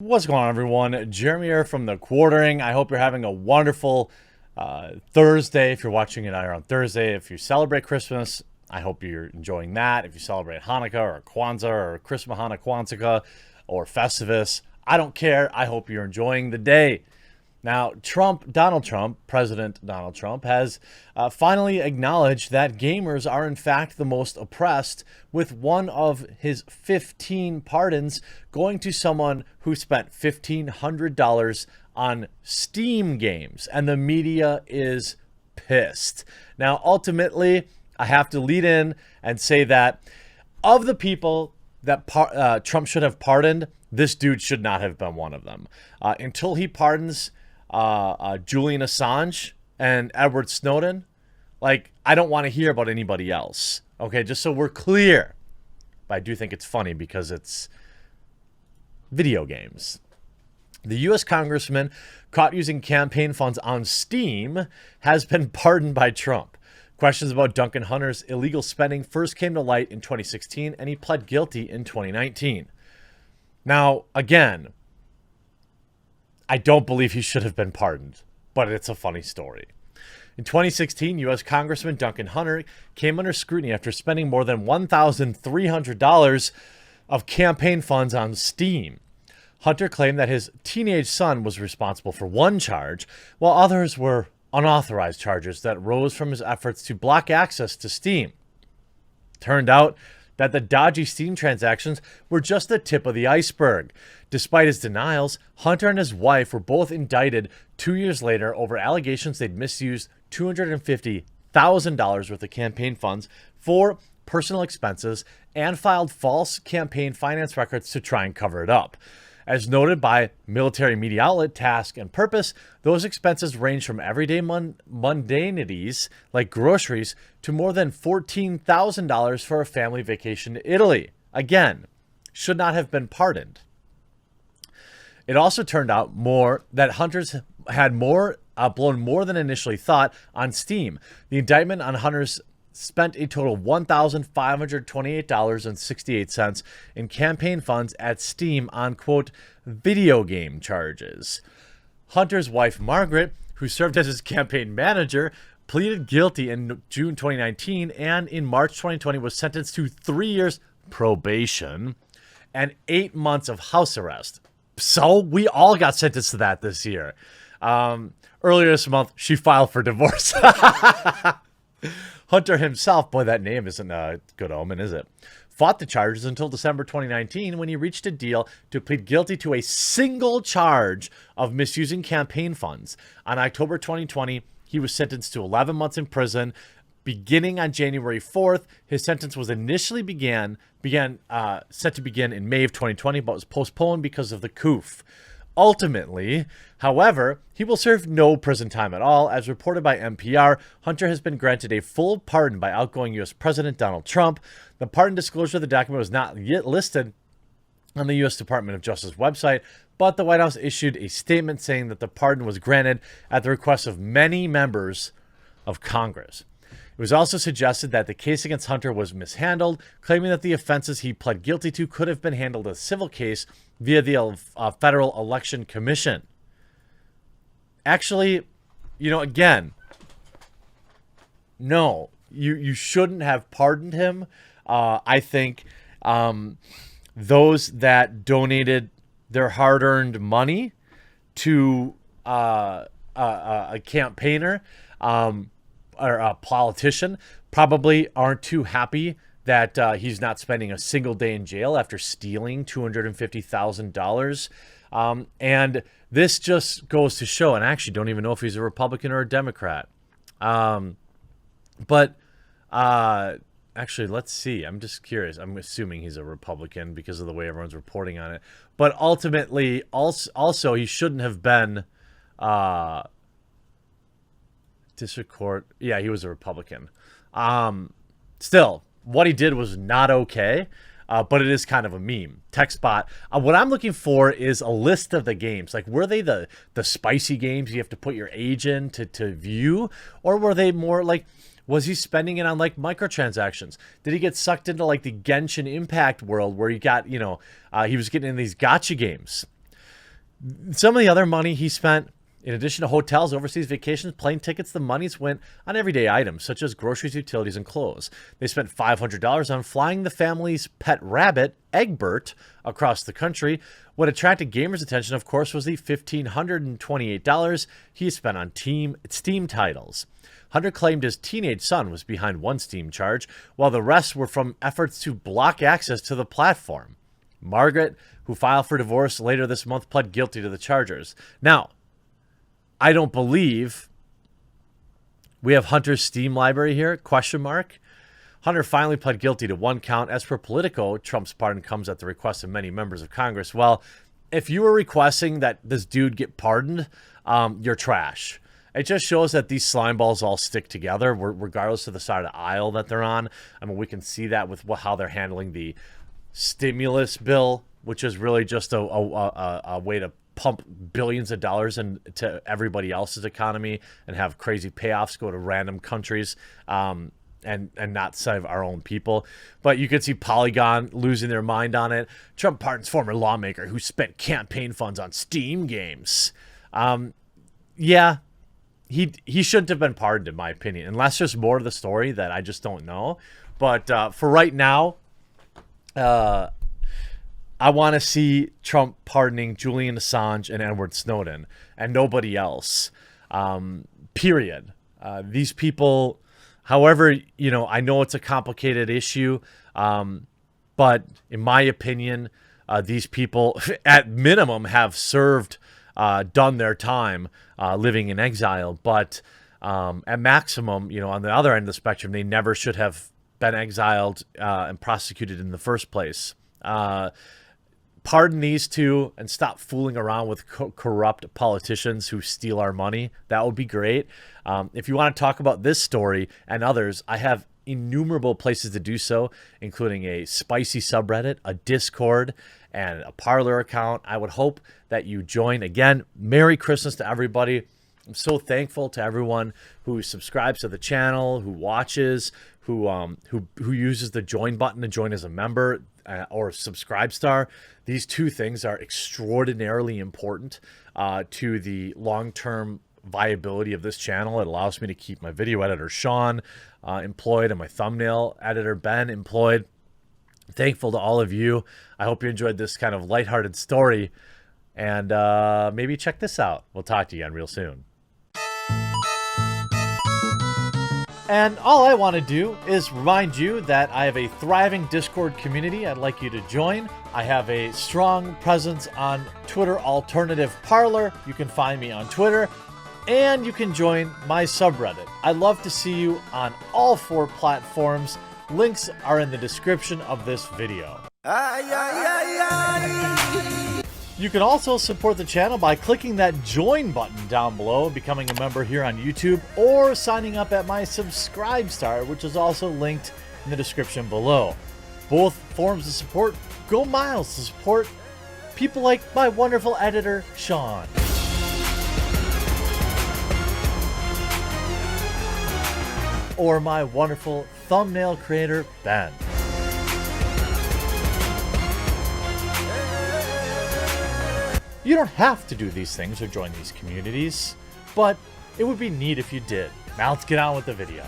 What's going on, everyone? Jeremy here from The Quartering. I hope you're having a wonderful Thursday. If you're watching it on Thursday, if you celebrate Christmas, I hope you're enjoying that. If you celebrate Hanukkah or Kwanzaa or Christmas Hanukkah Kwanzaa or Festivus, I don't care. I hope you're enjoying the day. Now, President Donald Trump, has finally acknowledged that gamers are in fact the most oppressed, with one of his 15 pardons going to someone who spent $1,500 on Steam games, and the media is pissed. Now, ultimately, I have to lead in and say that of the people that Trump should have pardoned, this dude should not have been one of them. Until he pardons Julian Assange and Edward Snowden, I don't want to hear about anybody else. Okay, just so we're clear. But I do think it's funny because it's video games. The U.S. congressman caught using campaign funds on Steam has been pardoned by Trump. Questions about Duncan Hunter's illegal spending first came to light in 2016, and he pled guilty in 2019. Now, again, I don't believe he should have been pardoned, but it's a funny story. In 2016, U.S. Congressman Duncan Hunter came under scrutiny after spending more than $1,300 of campaign funds on Steam. Hunter claimed that his teenage son was responsible for one charge, while others were unauthorized charges that rose from his efforts to block access to Steam. Turned out that the dodgy Steam transactions were just the tip of the iceberg. Despite his denials, Hunter and his wife were both indicted 2 years later over allegations they'd misused $250,000 worth of campaign funds for personal expenses and filed false campaign finance records to try and cover it up. As noted by military media outlet Task and Purpose, those expenses range from everyday mundanities like groceries to more than $14,000 for a family vacation to Italy. Again, should not have been pardoned. It also turned out that Hunter's had blown more than initially thought on Steam. The indictment on Hunter's spent a total of $1,528.68 in campaign funds at Steam on, quote, video game charges. Hunter's wife, Margaret, who served as his campaign manager, pleaded guilty in June 2019 and in March 2020 was sentenced to 3 years probation and 8 months of house arrest. So we all got sentenced to that this year. Earlier this month, she filed for divorce. Hunter himself, boy, that name isn't a good omen, is it? Fought the charges until December 2019 when he reached a deal to plead guilty to a single charge of misusing campaign funds. On October 2020, he was sentenced to 11 months in prison. Beginning on January 4th, his sentence was initially set to begin in May of 2020, but was postponed because of the coup. Ultimately, however, he will serve no prison time at all. As reported by NPR, Hunter has been granted a full pardon by outgoing U.S. President Donald Trump. The pardon disclosure of the document was not yet listed on the U.S. Department of Justice website, but the White House issued a statement saying that the pardon was granted at the request of many members of Congress. It was also suggested that the case against Hunter was mishandled, claiming that the offenses he pled guilty to could have been handled as a civil case via the Federal Election Commission. Actually, again, no, you shouldn't have pardoned him. I think those that donated their hard-earned money to a campaigner or a politician probably aren't too happy that he's not spending a single day in jail after stealing $250,000. And this just goes to show, and I actually don't even know if he's a Republican or a Democrat. But actually, let's see. I'm just curious. I'm assuming he's a Republican because of the way everyone's reporting on it. But ultimately, also he shouldn't have been district court. Yeah, he was a Republican. Still, what he did was not okay, but it is kind of a meme. TechSpot. What I'm looking for is a list of the games. Like, were they the spicy games you have to put your age in to view? Or were they more like, Was he spending it on like microtransactions? Did he get sucked into like the Genshin Impact world where he got, he was getting in these gacha games? Some of the other money he spent, in addition to hotels, overseas vacations, plane tickets, the monies went on everyday items such as groceries, utilities, and clothes. They spent $500 on flying the family's pet rabbit, Egbert, across the country. What attracted gamers' attention, of course, was the $1,528 he spent on Steam titles. Hunter claimed his teenage son was behind one Steam charge, while the rest were from efforts to block access to the platform. Margaret, who filed for divorce later this month, pled guilty to the charges. Now, I don't believe we have Hunter's Steam library here, question mark. Hunter finally pled guilty to one count. As per Politico, Trump's pardon comes at the request of many members of Congress. Well, if you were requesting that this dude get pardoned, you're trash. It just shows that these slime balls all stick together, regardless of the side of the aisle that they're on. I mean, we can see that with how they're handling the stimulus bill, which is really just a way to pump billions of dollars into everybody else's economy and have crazy payoffs go to random countries and not save our own people. But you could see Polygon losing their mind on it. Trump pardons former lawmaker who spent campaign funds on Steam games. Yeah, he shouldn't have been pardoned, in my opinion, unless there's more to the story that I just don't know. But for right now, I want to see Trump pardoning Julian Assange and Edward Snowden and nobody else. Period. These people, however, I know it's a complicated issue, but in my opinion, these people, at minimum, have served, done their time living in exile. But at maximum, on the other end of the spectrum, they never should have been exiled and prosecuted in the first place. Pardon these two and stop fooling around with corrupt politicians who steal our money. That would be great. If you want to talk about this story and others, I have innumerable places to do so, including a spicy subreddit, a Discord, and a Parler account. I would hope that you join. Again, Merry Christmas to everybody. I'm so thankful to everyone who subscribes to the channel, who watches, who uses the join button to join as a member or subscribe star. These two things are extraordinarily important to the long-term viability of this channel. It allows me to keep my video editor Sean employed and my thumbnail editor Ben employed. I'm thankful to all of you. I hope you enjoyed this kind of lighthearted story, and maybe check this out. We'll talk to you again real soon. And all I want to do is remind you that I have a thriving Discord community I'd like you to join. I have a strong presence on Twitter alternative Parler. You can find me on Twitter, and you can join my subreddit. I'd love to see you on all 4 platforms. Links are in the description of this video. You can also support the channel by clicking that join button down below, becoming a member here on YouTube, or signing up at my subscribe star, which is also linked in the description below. Both forms of support go miles to support people like my wonderful editor, Sean. Or my wonderful thumbnail creator, Ben. You don't have to do these things or join these communities, but it would be neat if you did. Now let's get on with the video.